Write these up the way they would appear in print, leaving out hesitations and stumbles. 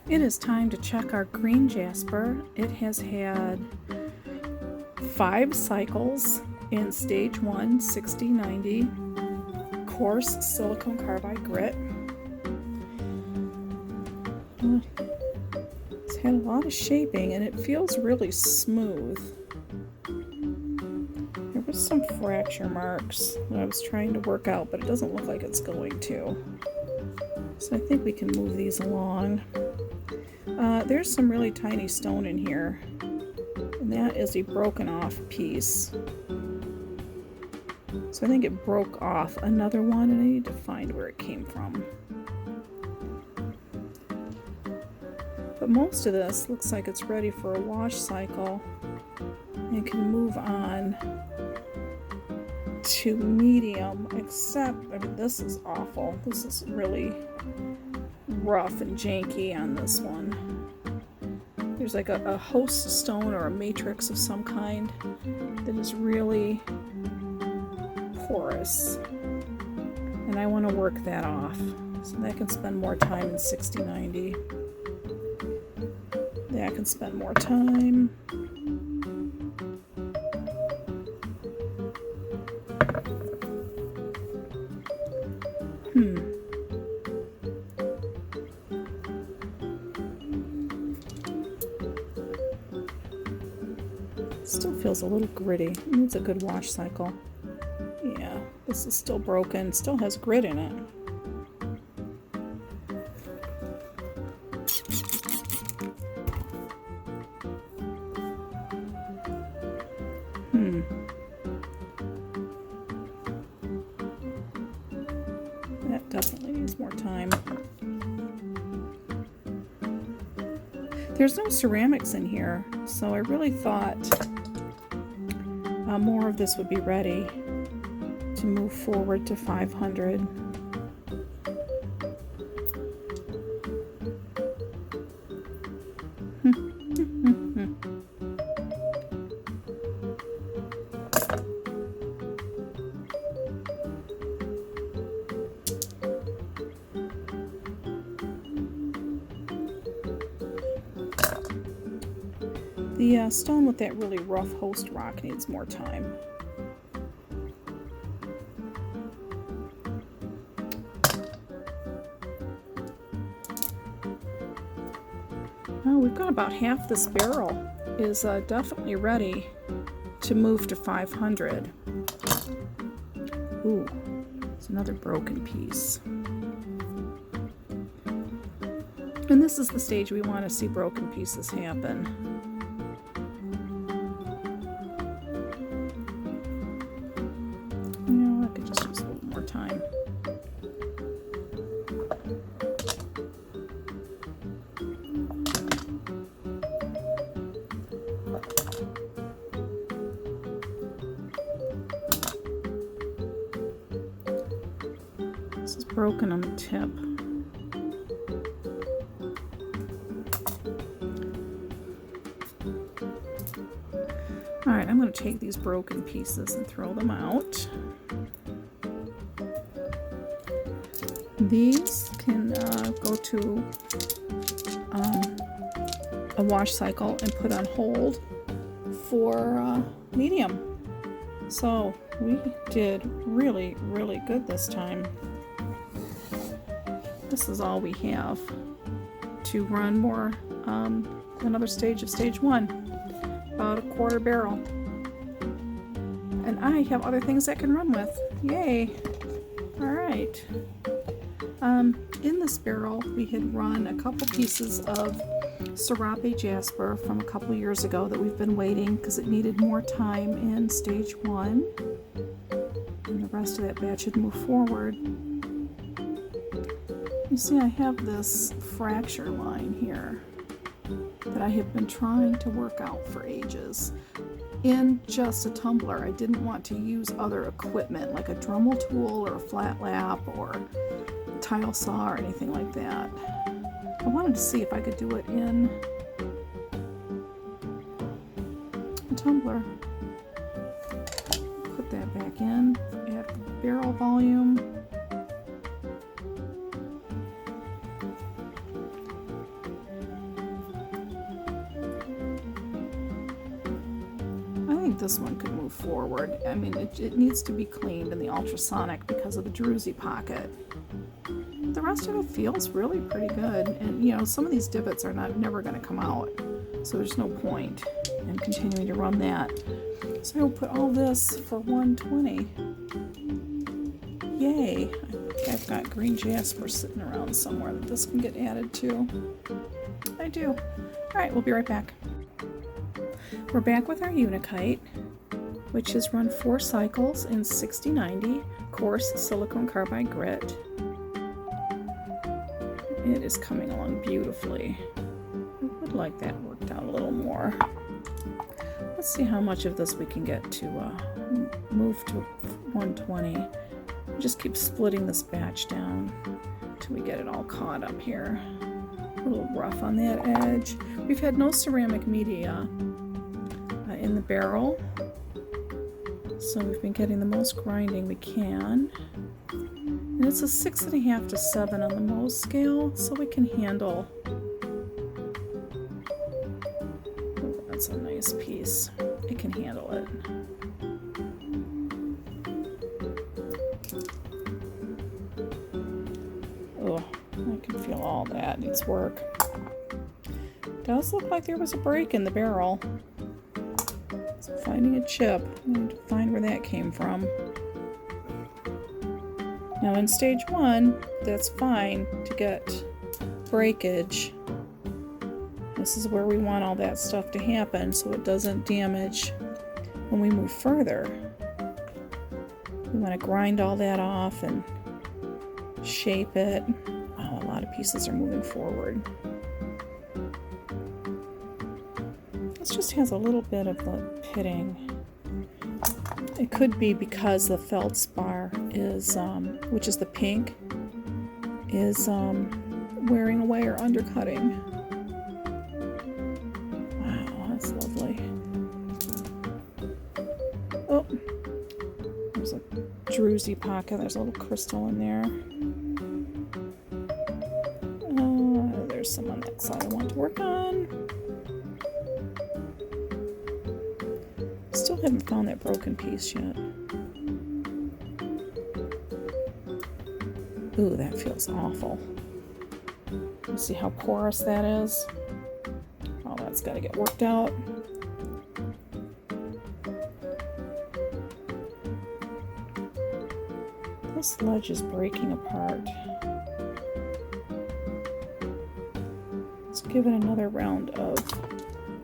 It is time to check our green Jasper. It has had 5 cycles in stage 1, 60-90, coarse silicone carbide grit. It's had a lot of shaping and it feels really smooth. There was some fracture marks that I was trying to work out, but it doesn't look like it's going to. So I think we can move these along. There's some really tiny stone in here, and that is a broken off piece. So I think it broke off another one, and I need to find where it came from. But most of this looks like it's ready for a wash cycle and can move on to medium, except, I mean, this is awful. This is really rough and janky on this one. There's like a host stone or a matrix of some kind that is really porous, and I want to work that off so that I can spend more time in 60-90. That can spend more time. Still feels a little gritty. It needs a good wash cycle. Yeah, this is still broken. Still has grit in it. That definitely needs more time. There's no ceramics in here, so I really thought more of this would be ready to move forward to 500. The stone with that really rough host rock needs more time. Oh, we've got about half this barrel is definitely ready to move to 500. Ooh, it's another broken piece. And this is the stage we want to see broken pieces happen. This is broken on the tip. Alright, I'm going to take these broken pieces and throw them out. These can go to a wash cycle and put on hold for medium. So we did really, really good this time. This is all we have to run more another stage of stage 1, about a quarter barrel. And I have other things I can run with. Yay! Alright. In this barrel we had run a couple pieces of Sodalite Jasper from a couple years ago that we've been waiting because it needed more time in stage 1. And the rest of that batch had moved forward. You see, I have this fracture line here that I have been trying to work out for ages. In just a tumbler, I didn't want to use other equipment like a Dremel tool or a flat lap or a tile saw or anything like that. I wanted to see if I could do it in a tumbler. Put that back in, add barrel volume. think this one could move forward. I mean, it needs to be cleaned in the ultrasonic because of the druzy pocket. The rest of it feels really pretty good. And, you know, some of these divots are never going to come out. So there's no point in continuing to run that. So I'll put all this for 120. Yay. I've got green Jasper sitting around somewhere that this can get added to. I do. All right, we'll be right back. We're back with our Unakite, which has run 4 cycles in 6090 coarse silicone carbide grit. It is coming along beautifully. I would like that worked out a little more. Let's see how much of this we can get to move to 120. Just keep splitting this batch down until we get it all caught up here. A little rough on that edge. We've had no ceramic media in the barrel, so we've been getting the most grinding we can. And it's a 6.5 to 7 on the Mohs scale, so we can handle. Oh, that's a nice piece. It can handle it. Oh, I can feel all that needs work. Does look like there was a break in the barrel. So finding a chip, I need to find where that came from. Now in stage 1, that's fine to get breakage. This is where we want all that stuff to happen so it doesn't damage when we move further. We want to grind all that off and shape it. Oh, a lot of pieces are moving forward. This just has a little bit of the pitting. It could be because the feldspar is, which is the pink, is wearing away or undercutting. Wow, that's lovely. Oh, there's a druzy pocket. There's a little crystal in there. There's some on that side I want to work on. Still haven't found that broken piece yet. Ooh, that feels awful. Let's see how porous that is. Oh, that's got to get worked out. This ledge is breaking apart. Let's give it another round of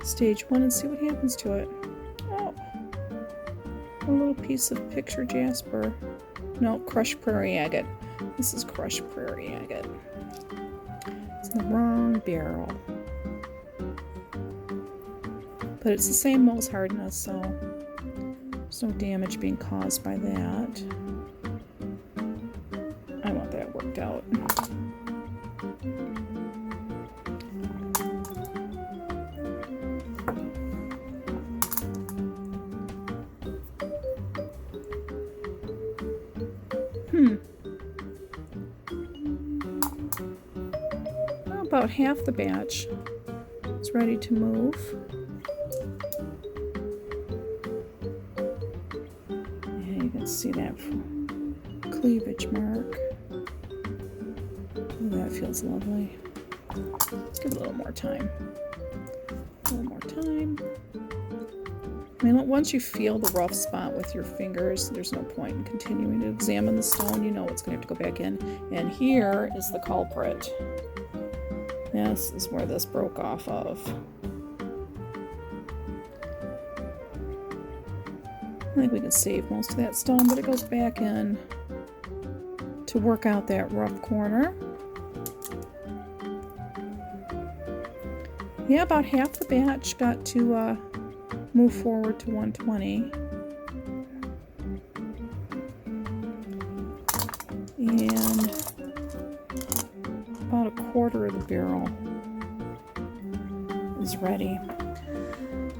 stage 1 and see what happens to it. Oh, a little piece of picture Jasper. No, crushed Prairie agate. This is crushed Prairie agate. It's in the wrong barrel. But it's the same Mohs hardness, so there's no damage being caused by that. I want that worked out. About half the batch is ready to move. Yeah, you can see that cleavage mark. Ooh, that feels lovely. Let's give it a little more time. A little more time. I mean, once you feel the rough spot with your fingers, there's no point in continuing to examine the stone. You know it's going to have to go back in. And here is the culprit. This is where this broke off of. I think we can save most of that stone, but it goes back in to work out that rough corner. Yeah, about half the batch got to move forward to 120. And about a quarter of the barrel is ready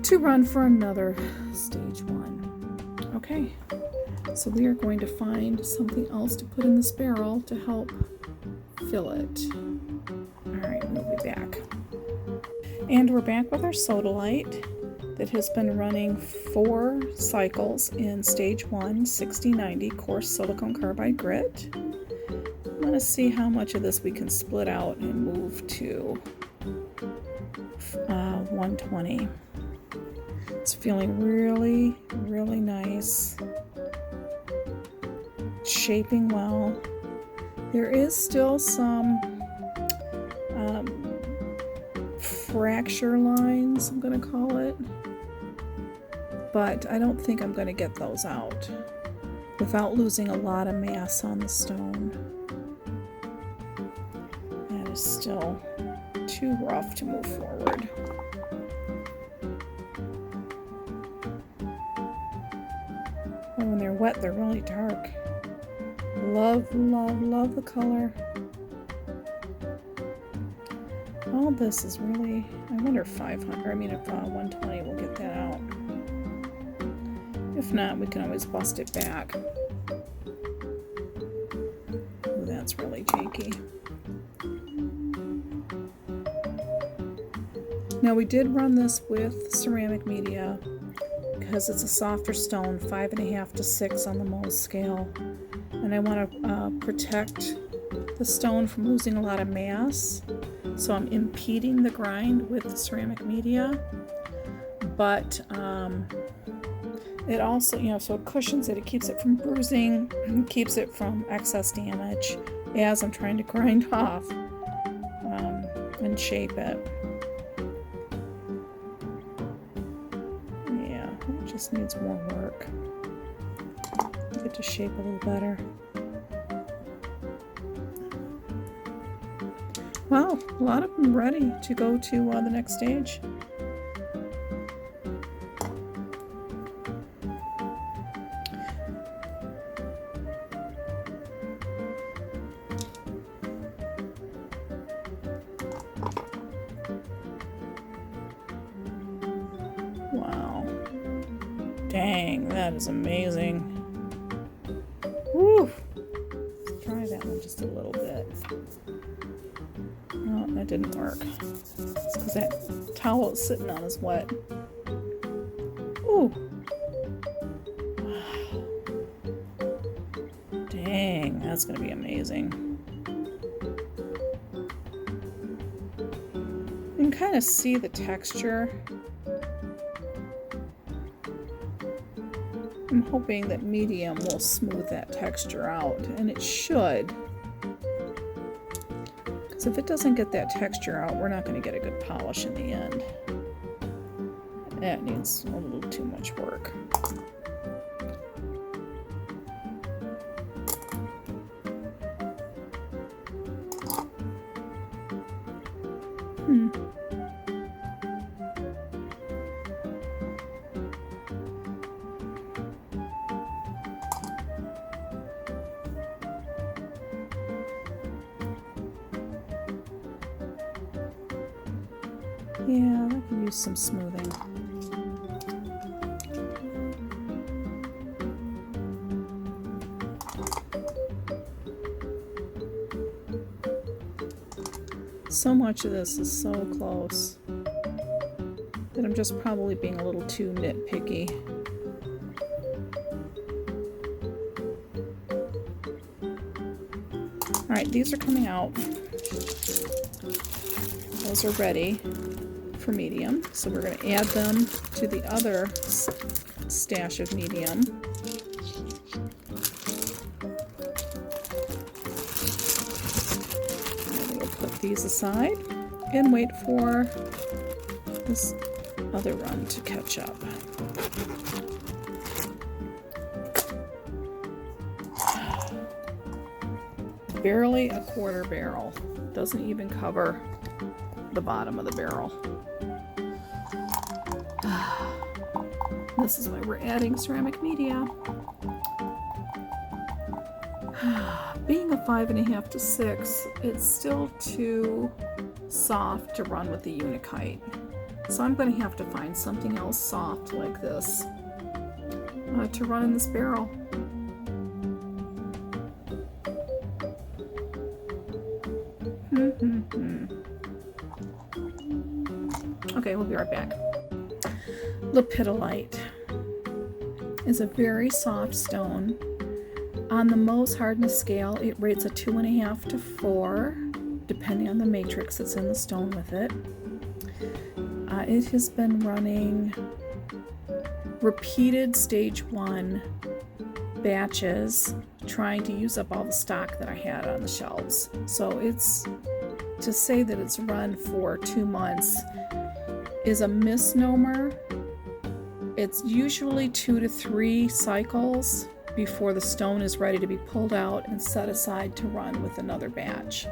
to run for another stage 1. Okay, so we are going to find something else to put in this barrel to help fill it. All right, we'll be back. And we're back with our Sodalite. that has been running 4 cycles in stage 1 6090 coarse silicone carbide grit. I'm going to see how much of this we can split out and move to 120. It's feeling really, really nice. Shaping well. There is still some fracture lines, I'm going to call it, but I don't think I'm going to get those out without losing a lot of mass on the stone. That is still too rough to move forward. And when they're wet, they're really dark. Love, love, love the color. All this is really, I wonder if 120 will get that out. If not, we can always bust it back. Ooh, that's really janky. Now we did run this with ceramic media because it's a softer stone, 5.5 to 6 on the Mohs scale. And I want to protect the stone from losing a lot of mass. So I'm impeding the grind with the ceramic media. But it also, so it cushions it. It keeps it from bruising, keeps it from excess damage as I'm trying to grind off and shape it. Yeah, it just needs more work. Get to shape a little better. Wow, a lot of them ready to go to the next stage. Wow. Dang, that is amazing. Woo! Let's try that one just a little bit. Oh, that didn't work. It's because that towel it's sitting on is wet. Ooh. Dang, that's going to be amazing. You can kind of see the texture. I'm hoping that medium will smooth that texture out, and it should. Because if it doesn't get that texture out, we're not going to get a good polish in the end. That needs a little too much work. Yeah, I can use some smoothing. So much of this is so close that I'm just probably being a little too nitpicky. Alright, these are coming out. Those are ready for medium, so we're going to add them to the other stash of medium. And we'll put these aside and wait for this other run to catch up. Barely a quarter barrel. Doesn't even cover the bottom of the barrel. This is why we're adding ceramic media. Being a 5.5 to 6, it's still too soft to run with the Unakite. So I'm going to have to find something else soft like this to run in this barrel. Okay, we'll be right back. Lepidolite is a very soft stone. On the Mohs hardness scale, it rates a 2.5 to 4, depending on the matrix that's in the stone with it. It has been running repeated stage 1 batches, trying to use up all the stock that I had on the shelves. So it's, to say that it's run for 2 months is a misnomer. It's usually 2 to 3 cycles before the stone is ready to be pulled out and set aside to run with another batch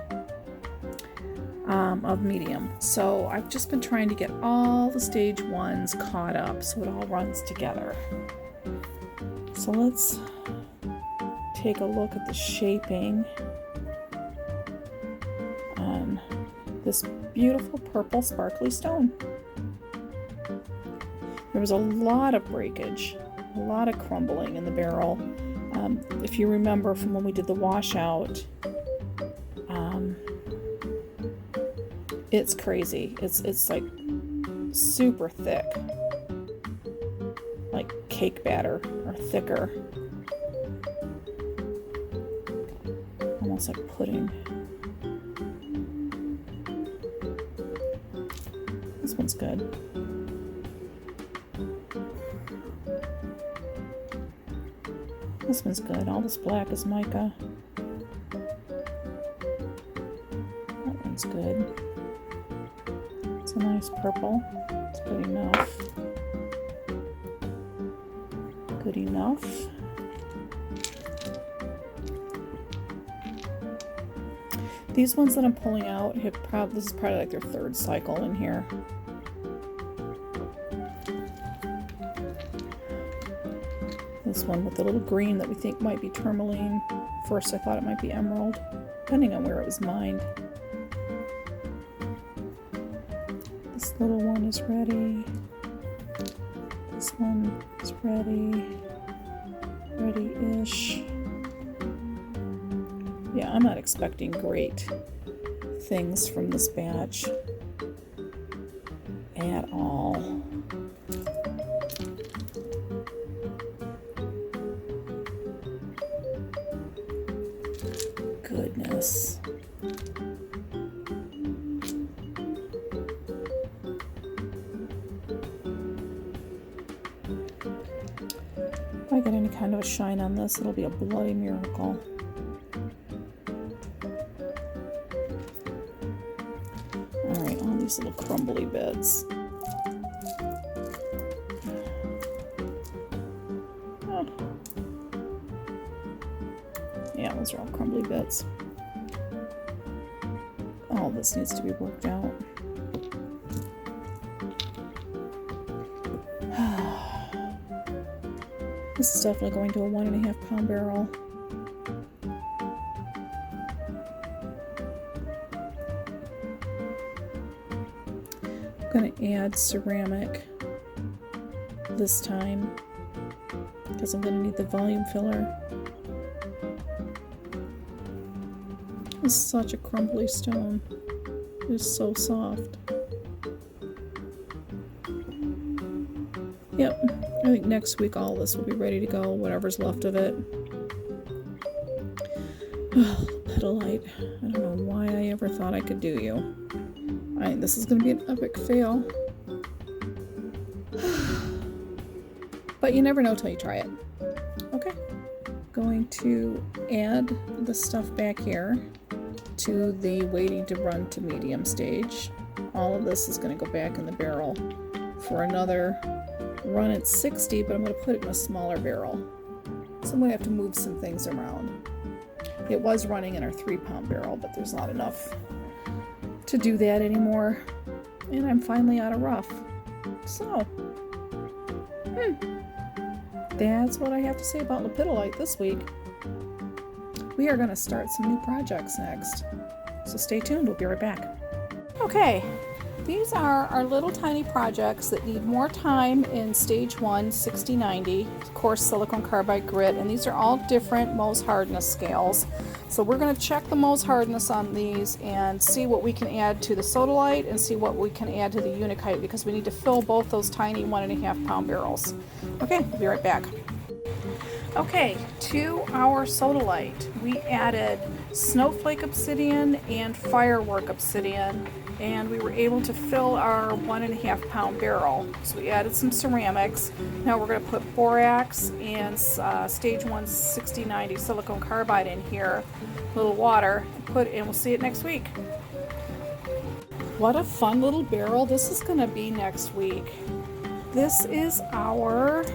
of medium. So I've just been trying to get all the stage 1s caught up so it all runs together. So let's take a look at the shaping on this beautiful purple sparkly stone. There was a lot of breakage, a lot of crumbling in the barrel. If you remember from when we did the washout, it's crazy. It's like super thick, like cake batter or thicker, almost like pudding. This one's good. This one's good. All this black is mica. That one's good. It's a nice purple. It's good enough. Good enough. These ones that I'm pulling out have this is probably like their 3rd cycle in here. This one with the little green that we think might be tourmaline. First I thought it might be emerald, depending on where it was mined. This little one is ready. This one is ready. Ready-ish. Yeah, I'm not expecting great things from this batch at all. Goodness. If I get any kind of a shine on this, it'll be a bloody miracle. Alright, all these little crumbly bits. Oh. Yeah, those are all crumbly bits. All this needs to be worked out. This is definitely going to a 1.5 pound barrel. I'm going to add ceramic this time because I'm going to need the volume filler. This is such a crumbly stone. It is so soft. Yep, I think next week all this will be ready to go, whatever's left of it. Oh, Lepidolite. I don't know why I ever thought I could do you. Alright, this is going to be an epic fail. But you never know till you try it. Okay. Going to add the stuff back here to the waiting to run to medium stage. All of this is going to go back in the barrel for another run at 60, but I'm going to put it in a smaller barrel. So I'm going to have to move some things around. It was running in our 3-pound barrel, but there's not enough to do that anymore. And I'm finally out of rough. So, that's what I have to say about Lepidolite this week. We are going to start some new projects next. So stay tuned, we'll be right back. Okay, these are our little tiny projects that need more time in stage 1, 60-90, of course silicone carbide grit, and these are all different Mohs hardness scales. So we're going to check the Mohs hardness on these and see what we can add to the Sodalite and see what we can add to the Unakite, because we need to fill both those tiny 1.5 pound barrels. Okay, we'll be right back. Okay, to our Sodalite, we added snowflake obsidian and firework obsidian, and we were able to fill our 1.5 pound barrel. So we added some ceramics. Now we're going to put borax and stage 1 60-90 silicone carbide in here, a little water, and we'll see it next week. What a fun little barrel this is going to be next week. This is our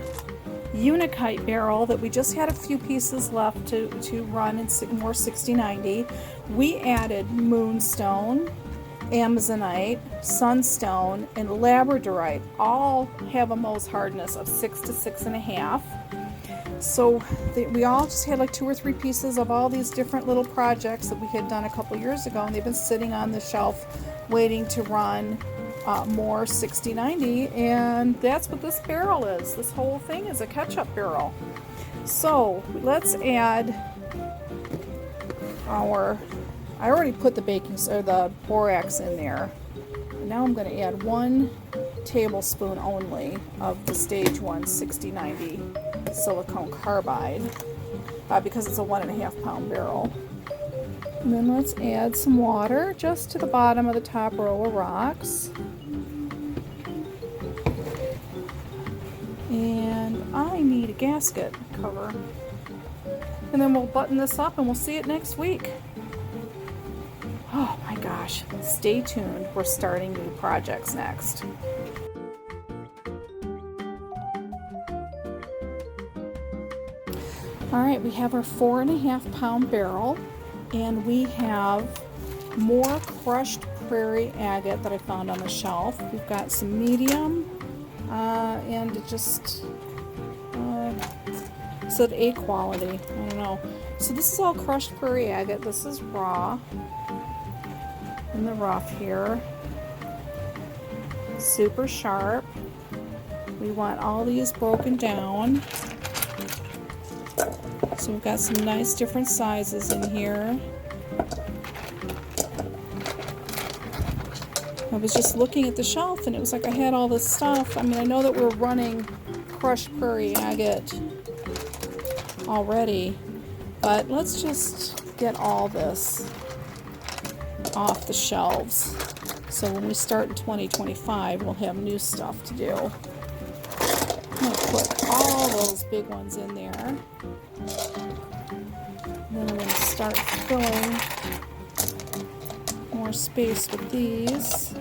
Unakite barrel that we just had a few pieces left to run in more 60-90. We added moonstone, amazonite, sunstone, and labradorite. All have a Mohs hardness of 6 to 6.5. So we all just had like 2 or 3 pieces of all these different little projects that we had done a couple years ago, and they've been sitting on the shelf waiting to run more 60-90, and that's what this barrel is. This whole thing is a ketchup barrel. So let's add our, I already put the the borax in there. And now I'm going to add 1 tablespoon only of the stage 1 60-90 silicone carbide because it's a 1.5 pound barrel. And then let's add some water just to the bottom of the top row of rocks. And I need a gasket cover. And then we'll button this up and we'll see it next week. Oh my gosh, stay tuned. We're starting new projects next. All right, we have our 4.5 pound barrel, and we have more crushed prairie agate that I found on the shelf. We've got some medium, and it just said A quality. I don't know. So this is all crushed prairie agate. This is raw in the rough here. Super sharp. We want all these broken down. So we've got some nice different sizes in here. I was just looking at the shelf and it was like I had all this stuff. I mean, I know that we're running crushed prairie agate already, but let's just get all this off the shelves. So when we start in 2025, we'll have new stuff to do. I'm going to put all those big ones in there. And then I'm going to start filling more space with these.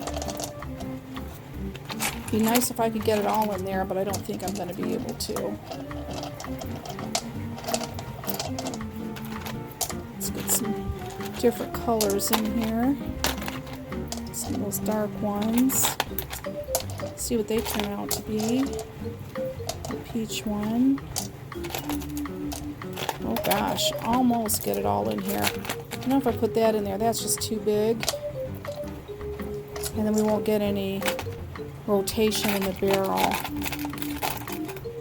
It'd be nice if I could get it all in there, but I don't think I'm going to be able to. Let's get some different colors in here. Some of those dark ones. See what they turn out to be. The peach one. Oh gosh, almost get it all in here. I don't know if I put that in there. That's just too big. And then we won't get any rotation in the barrel.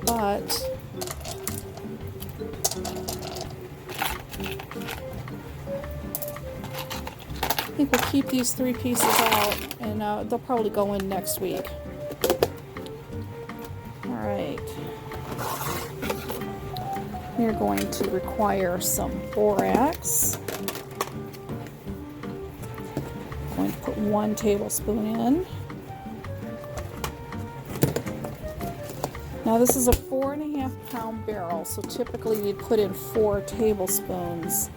But I think we'll keep these 3 pieces out, and they'll probably go in next week. Alright. We're going to require some borax. I'm going to put 1 tablespoon in. Now this is a 4.5 pound barrel, so typically you'd put in 4 tablespoons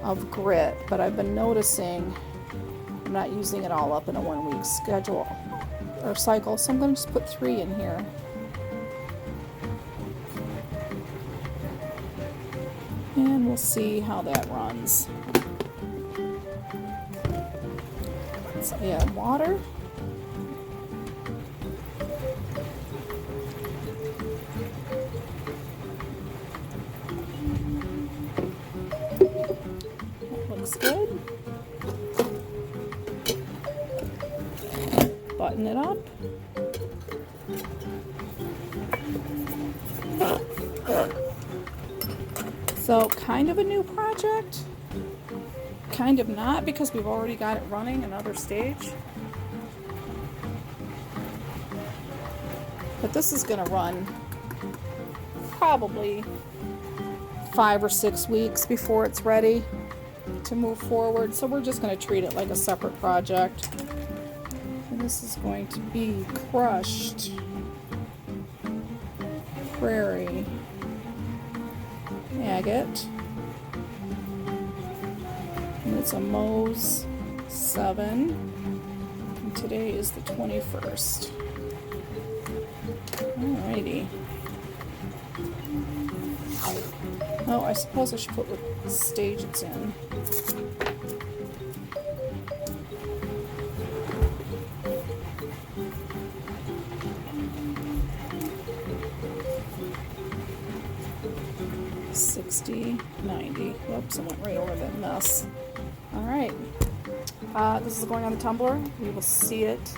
of grit, but I've been noticing I'm not using it all up in a 1 week schedule or cycle, so I'm going to just put 3 in here. And we'll see how that runs. Let's add water. That looks good. button it up. So kind of a new project, kind of not, because we've already got it running another stage. But this is going to run probably 5 or 6 weeks before it's ready to move forward. So we're just going to treat it like a separate project. And this is going to be crushed Prairie Agate. And it's a Mo's 7. And today is the 21st. Alrighty. Oh, I suppose I should put what stage it's in. Whoops, I went right over that mess. Alright. This is going on the tumbler. We will see it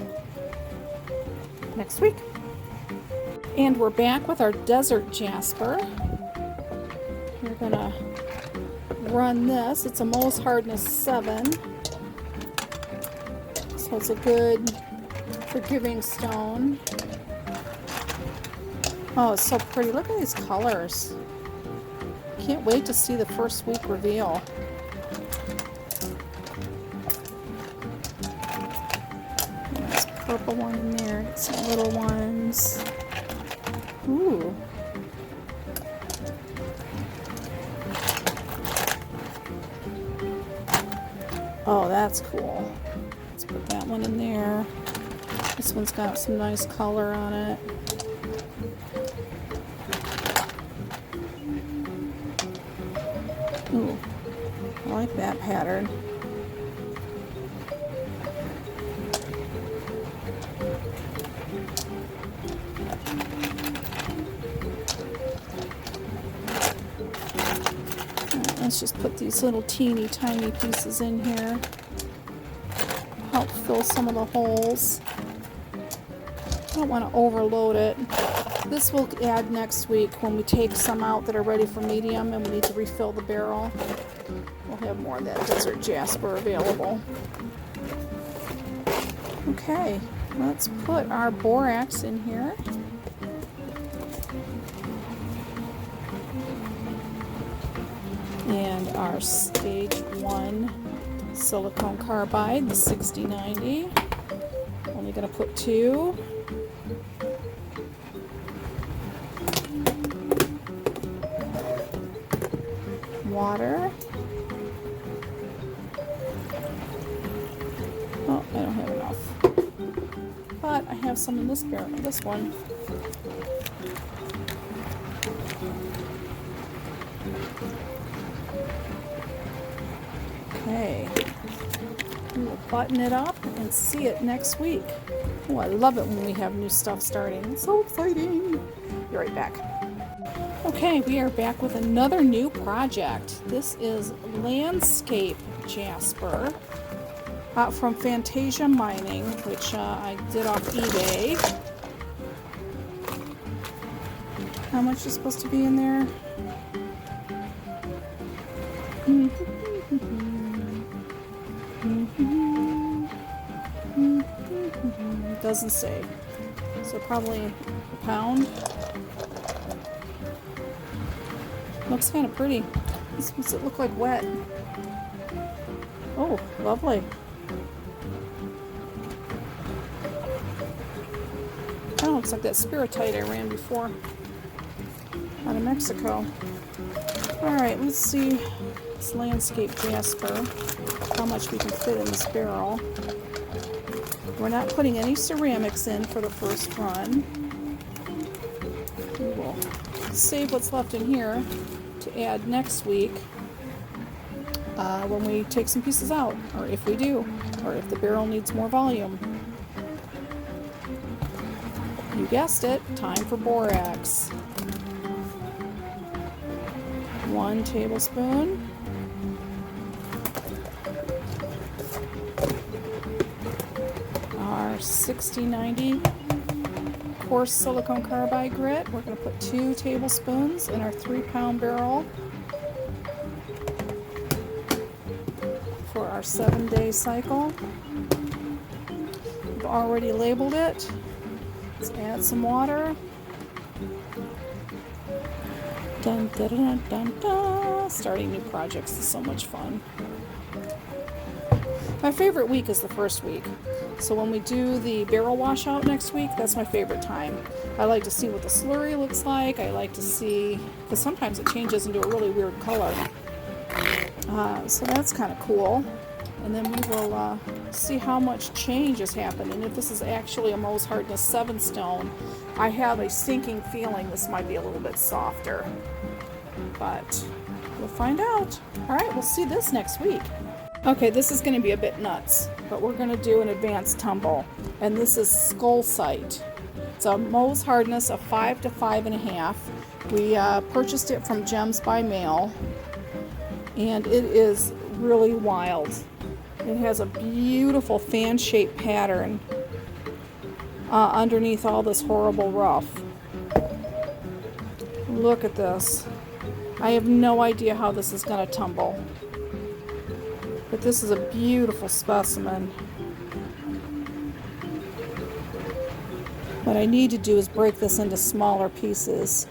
next week. And we're back with our desert Jasper. We're gonna run this. It's a Mohs hardness 7. So it's a good forgiving stone. Oh, it's so pretty. Look at these colors. Can't wait to see the first week reveal. There's a purple one in there. Get some little ones. Ooh. Oh, that's cool. Let's put that one in there. This one's got some nice color on it. Ooh, I like that pattern. Right, let's just put these little teeny tiny pieces in here. Help fill some of the holes. I don't want to overload it. This will add next week when we take some out that are ready for medium and we need to refill the barrel. We'll have more of that desert Jasper available. Okay, let's put our borax in here. And our stage 1 silicone carbide, the 6090. Only going to put 2. Water. Oh, I don't have enough. But I have some in this barrel, this one. Okay. We will button it up and see it next week. Oh, I love it when we have new stuff starting. It's so exciting. Be right back. Okay, we are back with another new project. This is Landscape Jasper from Fantasia Mining, which I did off eBay. How much is supposed to be in there? Doesn't say. So probably a pound. Looks kind of pretty. This makes it look like wet. Oh, lovely. Kind of looks like that Spiritite I ran before out of Mexico. Alright, let's see this Landscape Jasper, how much we can fit in this barrel. We're not putting any ceramics in for the first run. We will save what's left in here to add next week when we take some pieces out, or if we do, or if the barrel needs more volume. You guessed it, time for borax. 1 tablespoon. Our our 6090 coarse silicone carbide grit. We're going to put 2 tablespoons in our 3-pound barrel for our 7-day cycle. We've already labeled it. Let's add some water. Dun, dun, dun, dun, dun. Starting new projects is so much fun. My favorite week is the first week. So when we do the barrel washout next week, that's my favorite time. I like to see what the slurry looks like. I like to see, because sometimes it changes into a really weird color. So that's kind of cool. And then we will see how much change has happened. And if this is actually a Mohs Hardness 7 stone, I have a sinking feeling this might be a little bit softer. But we'll find out. All right, we'll see this next week. Okay, this is going to be a bit nuts, but we're going to do an advanced tumble. And this is Scolecite. It's a Mohs Hardness of 5 to 5.5. We purchased it from Gems by Mail, and it is really wild. It has a beautiful fan-shaped pattern underneath all this horrible rough. Look at this. I have no idea how this is going to tumble. But this is a beautiful specimen. What I need to do is break this into smaller pieces.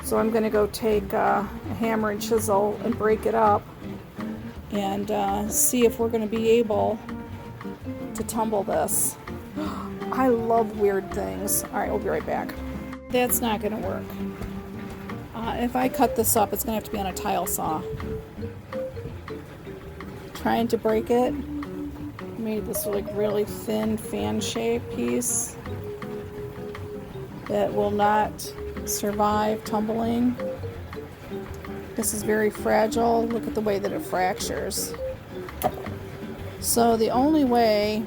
So I'm going to go take a hammer and chisel and break it up and see if we're going to be able to tumble this. I love weird things. Alright, we'll be right back. That's not going to work. If I cut this up, it's going to have to be on a tile saw. Trying to break it, made this like really thin fan-shaped piece that will not survive tumbling. This is very fragile. Look at the way that it fractures. So the only way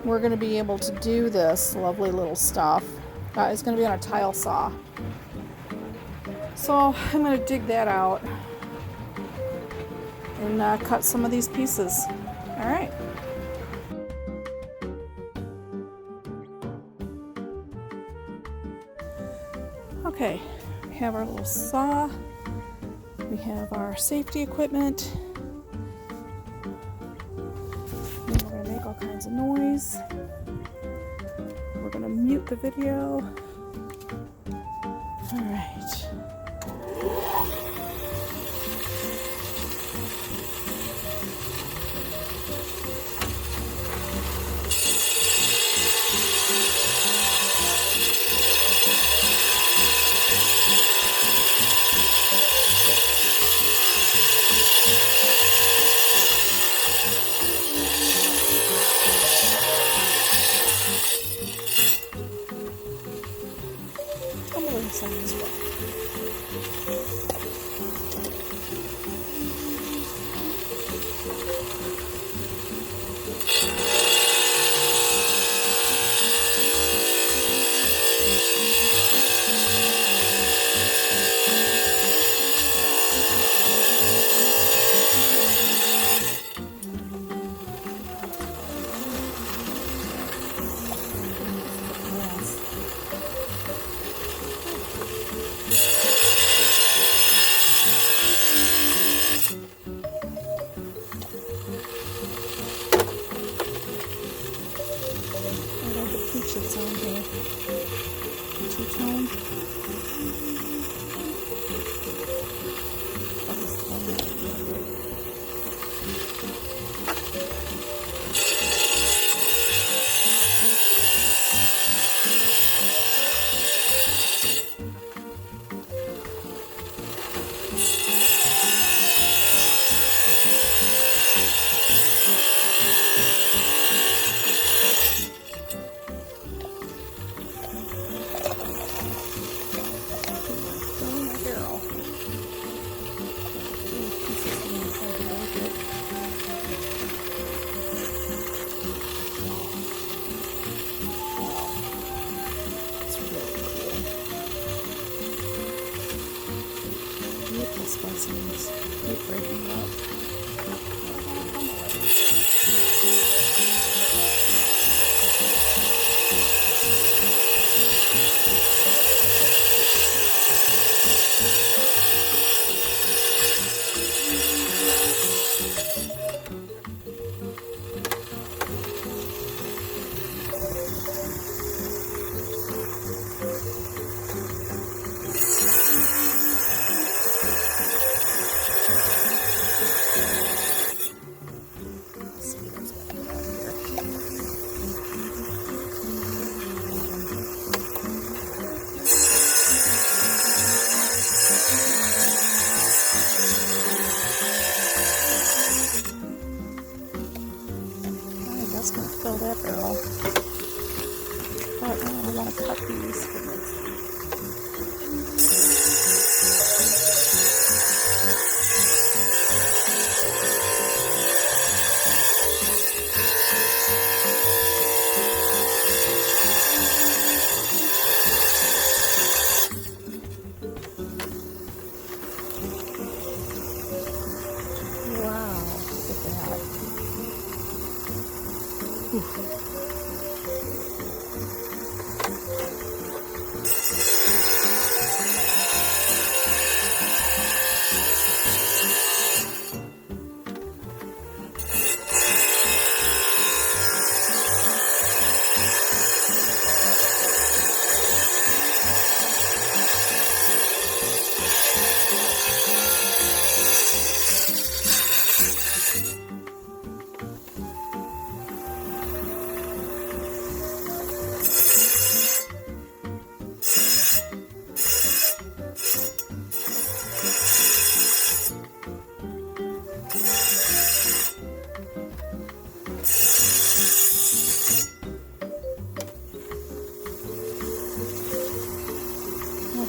we're going to be able to do this lovely little stuff is going to be on a tile saw. So I'm going to dig that out and cut some of these pieces. All right. Okay, we have our little saw. We have our safety equipment. And we're going to make all kinds of noise. We're going to mute the video. All right. Tumbling sounds well.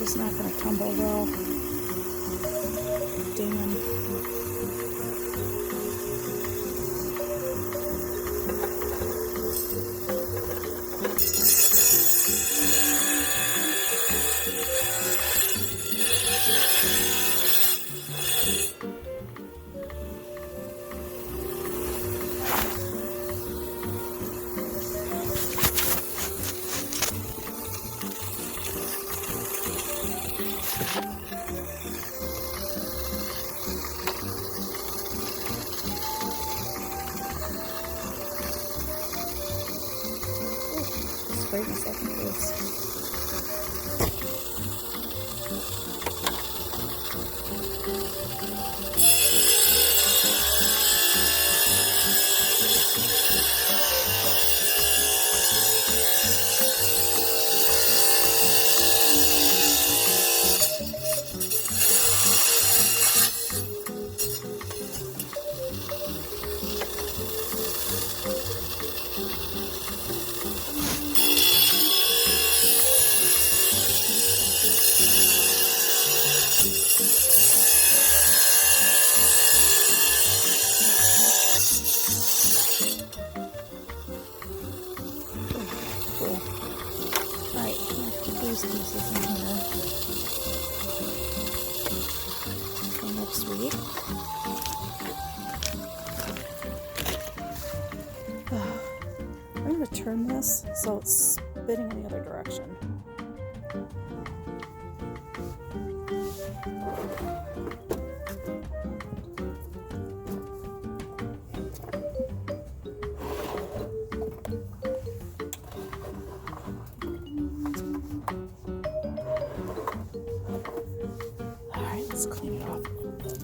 It's not going to tumble well. Damn. Sprayed myself in the face. Pieces in here for next week. I'm going to turn this so it's spinning in the other direction. Let's clean it off a little bit.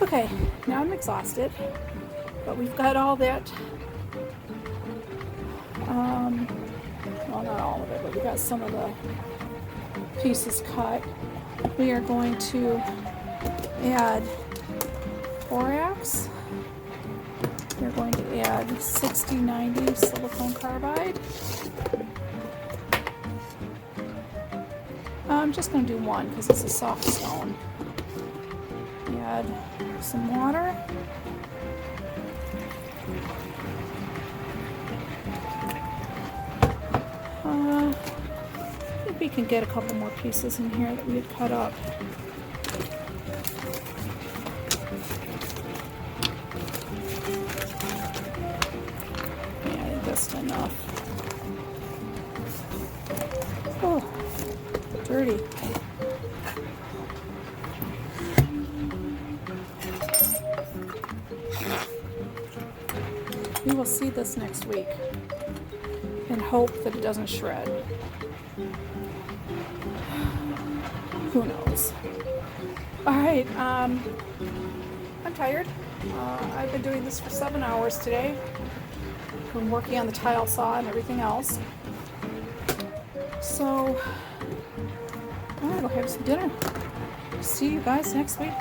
Okay, now I'm exhausted, but we've got all that, well, not all of it, but we got some of the pieces cut. We are going to add borax. We're going to add 6090 silicone carbide. I'm just going to do one because it's a soft stone. Add some water. I think we can get a couple more pieces in here that we had cut up. Yeah, I think that's enough. Oh, dirty. We will see this next week and hope that it doesn't shred. Who knows? Alright, I'm tired. I've been doing this for 7 hours today. Been working on the tile saw and everything else. So, I'm gonna go have some dinner. See you guys next week.